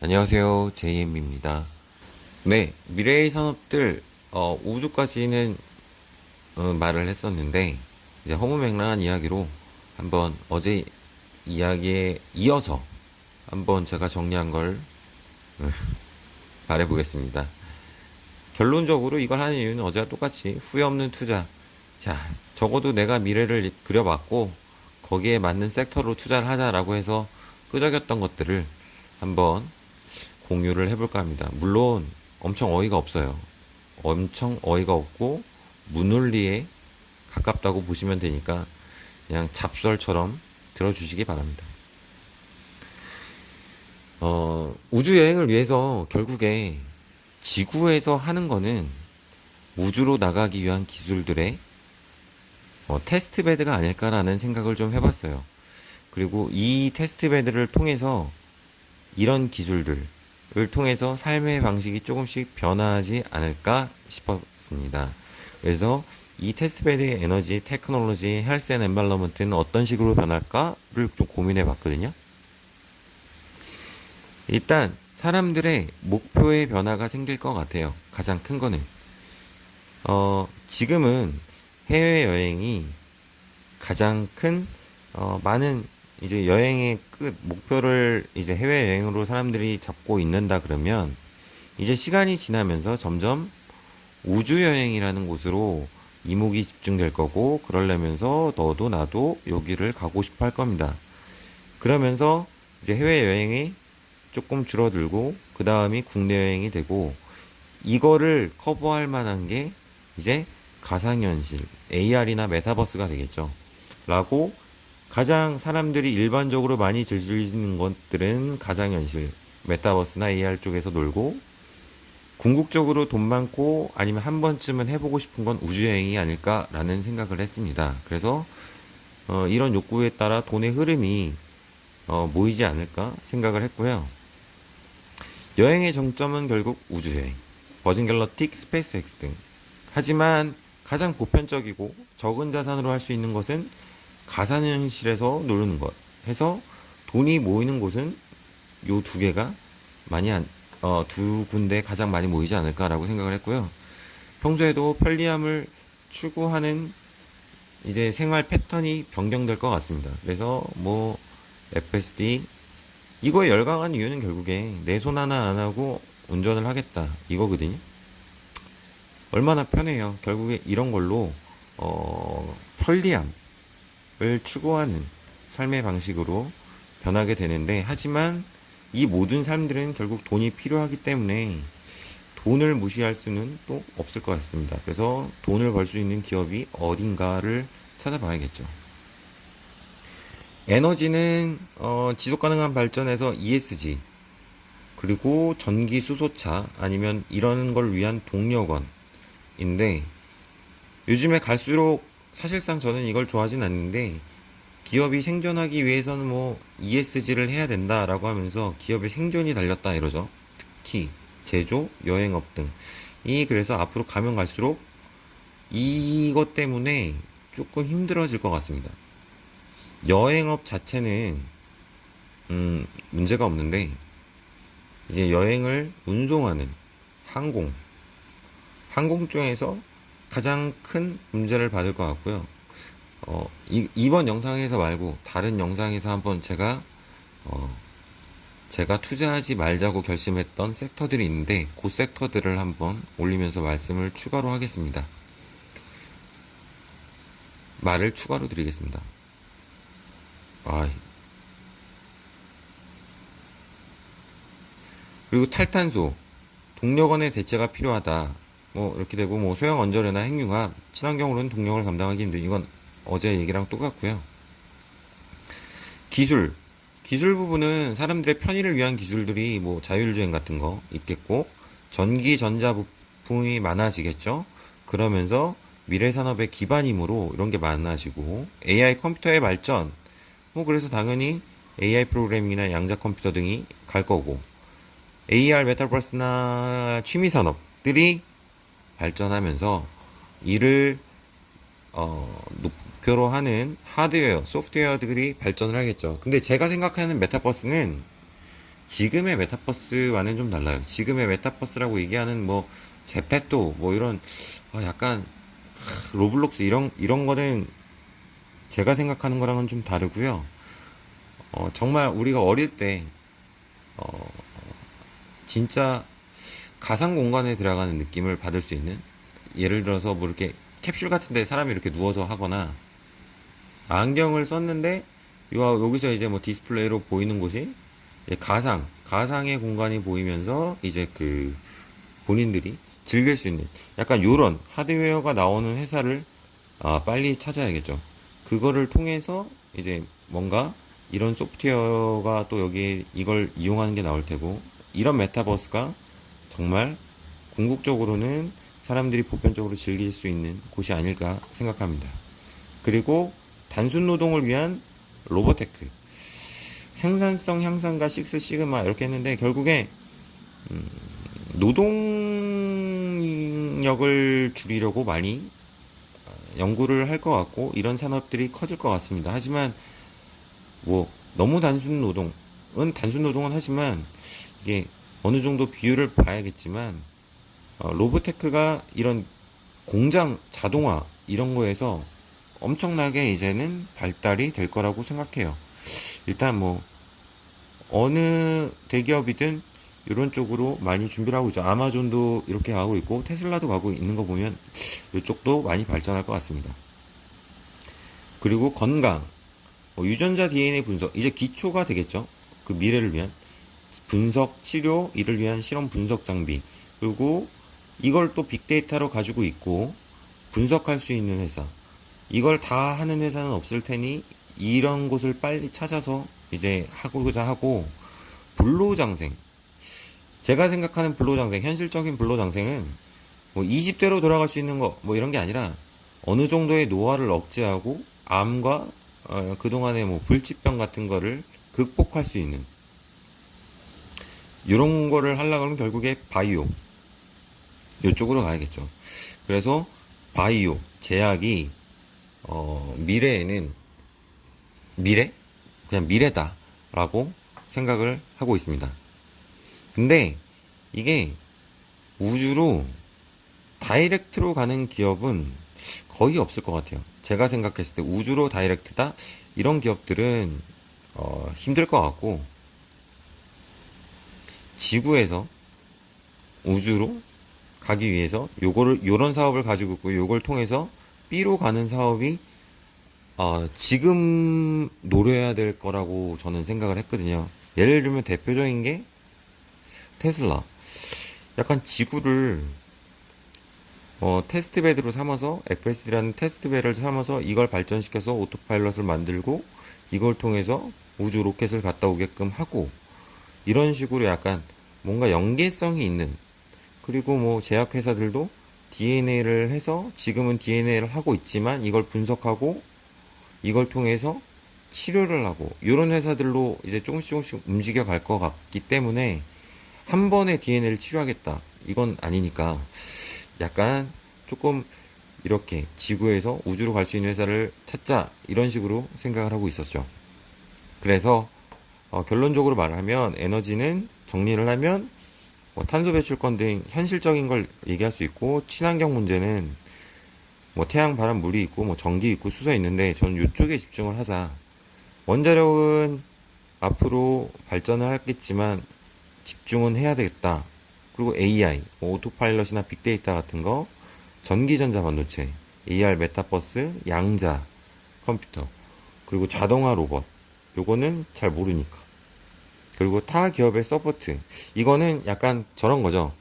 안녕하세요. JM입니다. 네, 미래의 산업들, 우주까지는 말을 했었는데, 이제 허무맹랑한 이야기로 한번 어제 이야기에 이어서 한번 제가 정리한 걸 말해보겠습니다. 결론적으로 이걸 하는 이유는 어제와 똑같이 후회 없는 투자. 자, 적어도 내가 미래를 그려봤고, 거기에 맞는 섹터로 투자를 하자라고 해서 끄적였던 것들을 한번 공유를 해볼까 합니다. 물론 엄청 어이가 없어요. 엄청 어이가 없고 무논리에 가깝다고 보시면 되니까 그냥 잡설처럼 들어주시기 바랍니다. 우주 여행을 위해서 결국에 지구에서 하는 거는 우주로 나가기 위한 기술들의 테스트 베드가 아닐까라는 생각을 좀 해봤어요. 그리고 이 테스트 베드를 통해서 이런 기술들을 통해서 삶의 방식이 조금씩 변화하지 않을까 싶었습니다. 그래서 이 테스트베드의 에너지, 테크놀로지, 헬스 앤 엔바이러먼트는 어떤 식으로 변할까를 좀 고민해 봤거든요. 일단 사람들의 목표의 변화가 생길 것 같아요. 가장 큰 거는 지금은 해외여행이 가장 큰 많은 이제 여행의 끝 목표를 이제 해외여행으로 사람들이 잡고 있는다 그러면 이제 시간이 지나면서 점점 우주여행이라는 곳으로 이목이 집중될 거고 그러려면서 너도 나도 여기를 가고 싶어 할 겁니다. 그러면서 이제 해외여행이 조금 줄어들고 그 다음이 국내 여행이 되고 이거를 커버할 만한 게 이제 가상현실, AR이나 메타버스가 되겠죠. 라고 가장 사람들이 일반적으로 많이 즐기는 것들은 가상현실, 메타버스나 AR 쪽에서 놀고 궁극적으로 돈 많고 아니면 한 번쯤은 해보고 싶은 건 우주여행이 아닐까라는 생각을 했습니다. 그래서 이런 욕구에 따라 돈의 흐름이 모이지 않을까 생각을 했고요. 여행의 정점은 결국 우주여행, 버진 갤럭틱, 스페이스X 등. 하지만 가장 보편적이고 적은 자산으로 할 수 있는 것은 가상현실에서 노는 것 해서 돈이 모이는 곳은 요 두 개가 두 군데 가장 많이 모이지 않을까라고 생각을 했고요. 평소에도 편리함을 추구하는 이제 생활 패턴이 변경될 것 같습니다. 그래서 뭐 FSD 이거에 열광한 이유는 결국에 내 손 하나 안 하고 운전을 하겠다 이거거든요. 얼마나 편해요. 결국에 이런 걸로 편리함을 추구하는 삶의 방식으로 변하게 되는데 하지만 이 모든 삶들은 결국 돈이 필요하기 때문에 돈을 무시할 수는 또 없을 것 같습니다. 그래서 돈을 벌 수 있는 기업이 어딘가를 찾아봐야겠죠. 에너지는 지속 가능한 발전에서 ESG 그리고 전기 수소차 아니면 이런 걸 위한 동력원인데 요즘에 갈수록 사실상 저는 이걸 좋아하진 않는데 기업이 생존하기 위해서는 뭐 ESG를 해야 된다라고 하면서 기업의 생존이 달렸다 이러죠. 특히 제조, 여행업 등. 이 그래서 앞으로 가면 갈수록 이것 때문에 조금 힘들어질 것 같습니다. 여행업 자체는 문제가 없는데 이제 여행을 운송하는 항공, 항공 쪽에서 가장 큰 문제를 받을 것 같고요. 이번 영상에서 말고 다른 영상에서 한번 제가 투자하지 말자고 결심했던 섹터들이 있는데 그 섹터들을 한번 올리면서 말씀을 추가로 하겠습니다. 말을 추가로 드리겠습니다. 아, 그리고 탈탄소, 동력원의 대체가 필요하다. 뭐 이렇게 되고 뭐 소형 원자료나 핵융합, 친환경으로는 동력을 감당하기 힘든 이건 어제 얘기랑 똑같고요. 기술, 기술 부분은 사람들의 편의를 위한 기술들이 뭐 자율주행 같은 거 있겠고 전기 전자 부품이 많아지겠죠. 그러면서 미래 산업의 기반이므로 이런 게 많아지고 AI 컴퓨터의 발전 뭐 그래서 당연히 AI 프로그래밍이나 양자 컴퓨터 등이 갈 거고 AR 메타버스나 취미 산업들이 발전하면서 이를 목표로 하는 하드웨어, 소프트웨어들이 발전을 하겠죠. 근데 제가 생각하는 메타버스는 지금의 메타버스와는 좀 달라요. 지금의 메타버스라고 얘기하는 뭐 제페토 뭐 이런 약간 로블록스 이런 거는 제가 생각하는 거랑은 좀 다르고요. 정말 우리가 어릴 때 진짜 가상 공간에 들어가는 느낌을 받을 수 있는, 예를 들어서 뭐 이렇게 캡슐 같은데 사람이 이렇게 누워서 하거나, 안경을 썼는데 여기서 이제 뭐 디스플레이로 보이는 곳이 이제 가상의 공간이 보이면서 이제 그 본인들이 즐길 수 있는 약간 요런 하드웨어가 나오는 회사를 빨리 찾아야겠죠. 그거를 통해서 이제 뭔가 이런 소프트웨어가 또 여기 이걸 이용하는 게 나올 테고, 이런 메타버스가 정말 궁극적으로는 사람들이 보편적으로 즐길 수 있는 곳이 아닐까 생각합니다. 그리고 단순 노동을 위한 로보테크, 생산성 향상과 식스 시그마 이렇게 했는데, 결국에 노동력을 줄이려고 많이 연구를 할 것 같고, 이런 산업들이 커질 것 같습니다. 하지만 뭐 너무 단순 노동은 하지만 이게 어느 정도 비율을 봐야겠지만, 로보테크가 이런 공장 자동화 이런 거에서 엄청나게 이제는 발달이 될 거라고 생각해요. 일단 뭐 어느 대기업이든 이런 쪽으로 많이 준비를 하고 있죠. 아마존도 이렇게 가고 있고 테슬라도 가고 있는 거 보면 이쪽도 많이 발전할 것 같습니다. 그리고 건강, 유전자 DNA 분석, 이제 기초가 되겠죠. 그 미래를 위한 분석, 치료, 이를 위한 실험 분석 장비, 그리고 이걸 또 빅데이터로 가지고 있고 분석할 수 있는 회사, 이걸 다 하는 회사는 없을 테니 이런 곳을 빨리 찾아서 이제 하고자 하고, 불로장생, 제가 생각하는 불로장생, 현실적인 불로장생은 뭐 20대로 돌아갈 수 있는 거 뭐 이런 게 아니라 어느 정도의 노화를 억제하고 암과 그동안의 뭐 불치병 같은 거를 극복할 수 있는 이런 거를 하려고 하면 결국에 바이오 이쪽으로 가야겠죠. 그래서 바이오 제약이 미래에는 미래? 그냥 미래다라고 생각을 하고 있습니다. 근데 이게 우주로 다이렉트로 가는 기업은 거의 없을 것 같아요. 제가 생각했을 때 우주로 다이렉트다 이런 기업들은 힘들 것 같고, 지구에서 우주로 가기 위해서 요런 사업을 가지고 있고, 요걸 통해서 B로 가는 사업이 지금 노려야 될 거라고 저는 생각을 했거든요. 예를 들면 대표적인 게 테슬라. 약간 지구를 테스트베드로 삼아서, FSD라는 테스트베드를 삼아서 이걸 발전시켜서 오토파일럿을 만들고 이걸 통해서 우주 로켓을 갔다 오게끔 하고, 이런 식으로 약간 뭔가 연계성이 있는, 그리고 뭐 제약회사들도 DNA를 해서 지금은 DNA를 하고 있지만 이걸 분석하고 이걸 통해서 치료를 하고, 이런 회사들로 이제 조금씩 움직여 갈 것 같기 때문에 한 번에 DNA를 치료하겠다 이건 아니니까, 약간 조금 이렇게 지구에서 우주로 갈 수 있는 회사를 찾자 이런 식으로 생각을 하고 있었죠. 그래서 결론적으로 말하면 에너지는, 정리를 하면 뭐 탄소 배출권 등 현실적인 걸 얘기할 수 있고, 친환경 문제는 뭐 태양, 바람, 물이 있고 뭐 전기 있고 수소 있는데 저는 이쪽에 집중을 하자. 원자력은 앞으로 발전을 하겠지만 집중은 해야 되겠다. 그리고 AI, 뭐 오토파일럿이나 빅데이터 같은 거, 전기전자 반도체, AR 메타버스, 양자 컴퓨터, 그리고 자동화 로봇, 요거는 잘 모르니까. 그리고 타 기업의 서포트, 이거는 약간 저런 거죠.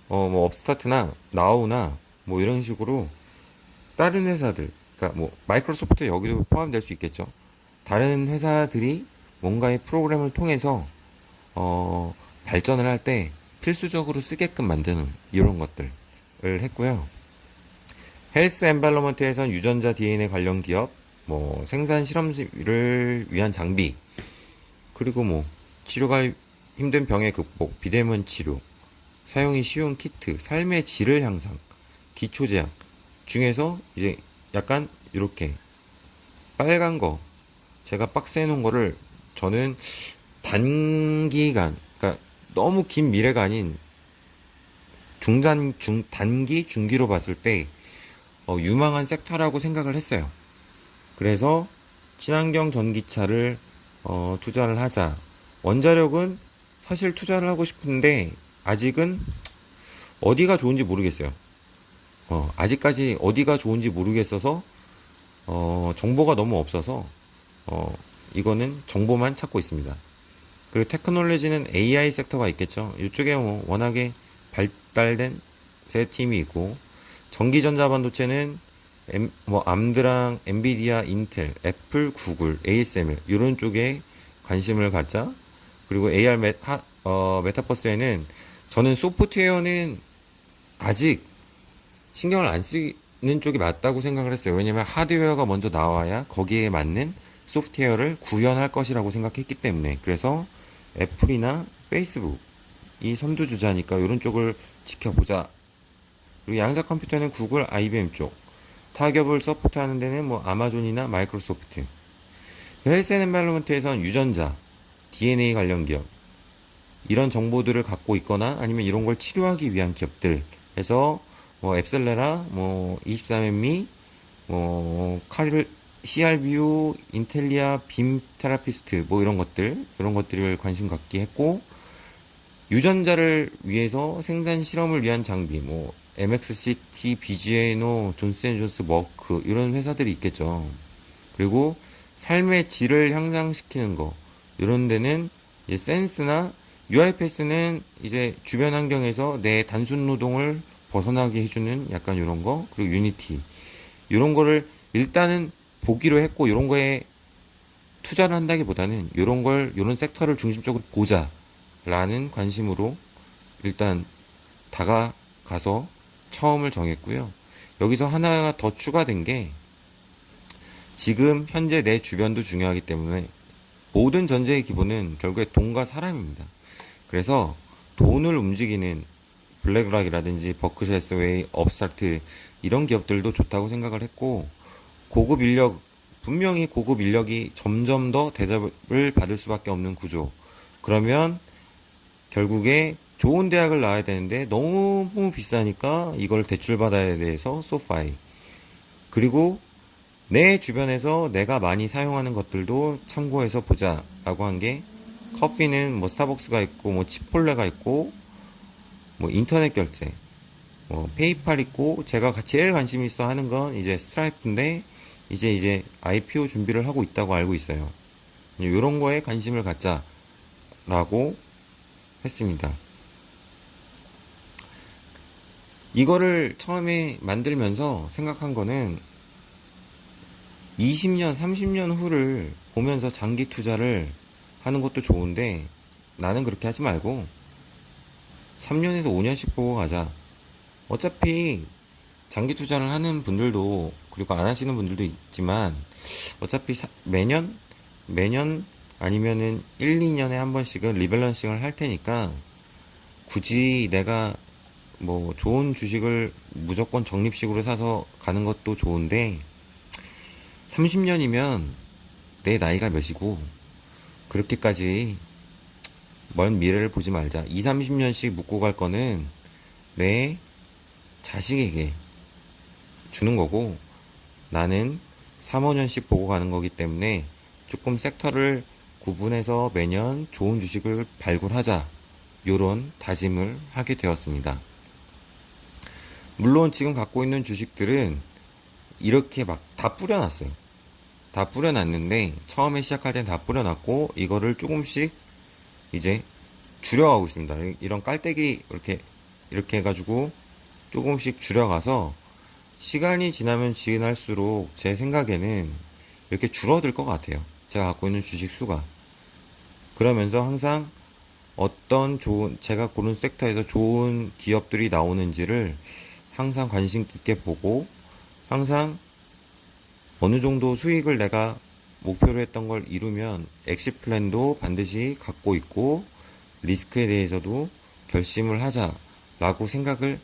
뭐 업스타트나 나우나 뭐 이런 식으로 다른 회사들, 그러니까 뭐 마이크로소프트 여기도 포함될 수 있겠죠. 다른 회사들이 뭔가의 프로그램을 통해서 발전을 할 때 필수적으로 쓰게끔 만드는 이런 것들을 했고요. 헬스 엠발러먼트에선 유전자 DNA 관련 기업, 뭐 생산 실험을 위한 장비, 그리고 뭐 치료가 힘든 병의 극복, 비대면 치료, 사용이 쉬운 키트, 삶의 질을 향상, 기초 제약 중에서 이제 약간 이렇게 빨간 거, 제가 박스해 놓은 거를 저는 단기간, 너무 긴 미래가 아닌 단기, 중기로 봤을 때 유망한 섹터라고 생각을 했어요. 그래서 친환경 전기차를 투자를 하자. 원자력은 사실 투자를 하고 싶은데 아직은 어디가 좋은지 모르겠어요. 아직까지 어디가 좋은지 모르겠어서 정보가 너무 없어서 어, 이거는 정보만 찾고 있습니다. 그리고 테크놀로지는 AI 섹터가 있겠죠. 이쪽에 뭐 워낙에 발달된 세 팀이 있고 전기전자 반도체는 뭐 암드랑 엔비디아, 인텔, 애플, 구글, ASML 이런 쪽에 관심을 갖자. 그리고 메타버스에는 저는 소프트웨어는 아직 신경을 안 쓰는 쪽이 맞다고 생각을 했어요. 왜냐면 하드웨어가 먼저 나와야 거기에 맞는 소프트웨어를 구현할 것이라고 생각했기 때문에. 그래서 애플이나 페이스북 이 선두주자니까 이런 쪽을 지켜보자. 그리고 양자 컴퓨터는 구글, IBM 쪽. 타격을 서포트하는 데는 뭐 아마존이나 마이크로소프트. 헬스 앤 엔바이러먼트에서는 유전자, DNA 관련 기업. 이런 정보들을 갖고 있거나 아니면 이런 걸 치료하기 위한 기업들 해서 뭐 앱셀레라, 뭐 23andMe, 뭐 CRBU, 인텔리아, 빔 테라피스트 뭐 이런 것들을 관심 갖게 했고 유전자를 위해서 생산 실험을 위한 장비 뭐 MXCT, BGNO, 존스앤존스, 머크 이런 회사들이 있겠죠. 그리고 삶의 질을 향상시키는 거 이런 데는 이제 센스나 UiPath는 이제 주변 환경에서 내 단순 노동을 벗어나게 해주는 약간 이런 거 그리고 유니티 이런 거를 일단은 보기로 했고 이런 거에 투자를 한다기보다는 이런 섹터를 중심적으로 보자라는 관심으로 일단 다가가서 처음을 정했고요. 여기서 하나가 더 추가된 게 지금 현재 내 주변도 중요하기 때문에 모든 전제의 기본은 결국에 돈과 사람입니다. 그래서 돈을 움직이는 블랙락이라든지 버크셔 해서웨이, 업스타트 이런 기업들도 좋다고 생각을 했고 고급 인력 분명히 고급 인력이 점점 더 대접을 받을 수밖에 없는 구조. 그러면 결국에 좋은 대학을 나와야 되는데 너무 비싸니까 이걸 대출받아야 돼서 소파이. 그리고 내 주변에서 내가 많이 사용하는 것들도 참고해서 보자라고 한 게 커피는 뭐 스타벅스가 있고 뭐 치폴레가 있고 뭐 인터넷 결제 뭐 페이팔 있고 제가 제일 관심 있어 하는 건 이제 스트라이프인데 이제 IPO 준비를 하고 있다고 알고 있어요. 이런 거에 관심을 갖자라고 했습니다. 이거를 처음에 만들면서 생각한 거는 20년, 30년 후를 보면서 장기 투자를 하는 것도 좋은데 나는 그렇게 하지 말고 3년에서 5년씩 보고 가자. 어차피 장기 투자를 하는 분들도 그리고 안 하시는 분들도 있지만 어차피 매년 아니면은 1, 2년에 한 번씩은 리밸런싱을 할 테니까 굳이 내가 뭐 좋은 주식을 무조건 적립식으로 사서 가는 것도 좋은데 30년이면 내 나이가 몇이고 그렇게까지 먼 미래를 보지 말자. 2, 30년씩 묵고 갈 거는 내 자식에게 주는 거고 나는 3, 5년씩 보고 가는 거기 때문에 조금 섹터를 구분해서 매년 좋은 주식을 발굴하자. 요런 다짐을 하게 되었습니다. 물론 지금 갖고 있는 주식들은 이렇게 막 다 뿌려놨어요. 다 뿌려놨는데 처음에 시작할 땐 다 뿌려놨고 이거를 조금씩 이제 줄여가고 있습니다. 이런 깔때기 이렇게 해가지고 조금씩 줄여가서 시간이 지나면 지날수록 제 생각에는 이렇게 줄어들 것 같아요. 제가 갖고 있는 주식 수가. 그러면서 항상 제가 고른 섹터에서 좋은 기업들이 나오는지를 항상 관심 있게 보고 항상 어느 정도 수익을 내가 목표로 했던 걸 이루면 엑시 플랜도 반드시 갖고 있고 리스크에 대해서도 결심을 하자라고 생각을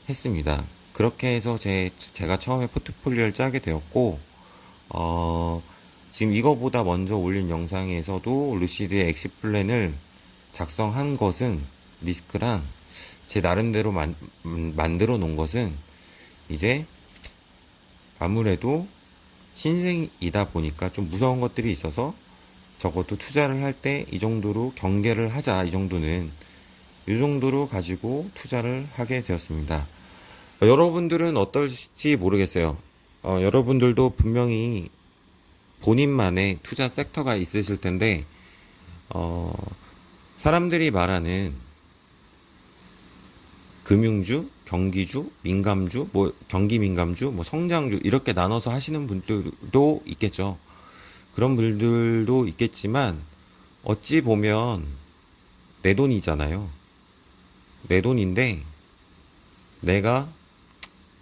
했습니다. 그렇게 해서 제가 처음에 포트폴리오를 짜게 되었고 지금 이거보다 먼저 올린 영상에서도 루시드의 엑시 플랜을 작성한 것은 리스크랑 제 나름대로 만들어 놓은 것은 이제 아무래도 신생이다 보니까 좀 무서운 것들이 있어서 적어도 투자를 할 때 이 정도로 경계를 하자. 이 정도는 이 정도로 가지고 투자를 하게 되었습니다. 여러분들은 어떨지 모르겠어요. 여러분들도 분명히 본인만의 투자 섹터가 있으실 텐데, 어, 사람들이 말하는 금융주, 경기주, 민감주, 뭐 경기 민감주, 뭐 성장주 이렇게 나눠서 하시는 분들도 있겠죠. 그런 분들도 있겠지만 어찌 보면 내 돈이잖아요. 내 돈인데 내가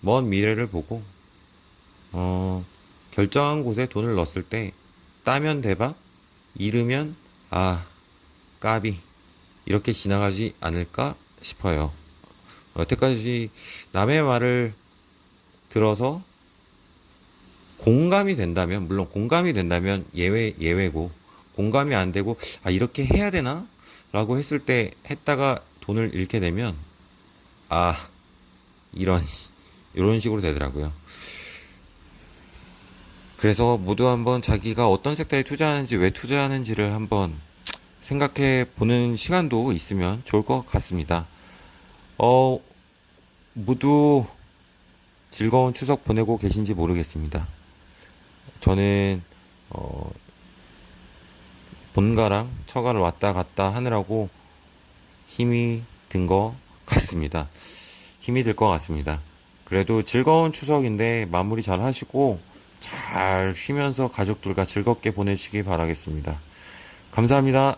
먼 미래를 보고 결정한 곳에 돈을 넣었을 때 따면 대박, 잃으면 아 까비 이렇게 지나가지 않을까 싶어요. 여태까지 남의 말을 들어서 공감이 된다면, 물론 공감이 된다면 예외고, 공감이 안 되고, 아, 이렇게 해야 되나? 라고 했을 때 했다가 돈을 잃게 되면, 아, 이런, 이런 식으로 되더라고요. 그래서 모두 한번 자기가 어떤 섹터에 투자하는지, 왜 투자하는지를 한번 생각해 보는 시간도 있으면 좋을 것 같습니다. 어, 모두 즐거운 추석 보내고 계신지 모르겠습니다. 저는 어, 본가랑 처가를 왔다 갔다 하느라고 힘이 든 것 같습니다. 힘이 들 것 같습니다. 그래도 즐거운 추석인데 마무리 잘 하시고 잘 쉬면서 가족들과 즐겁게 보내시기 바라겠습니다. 감사합니다.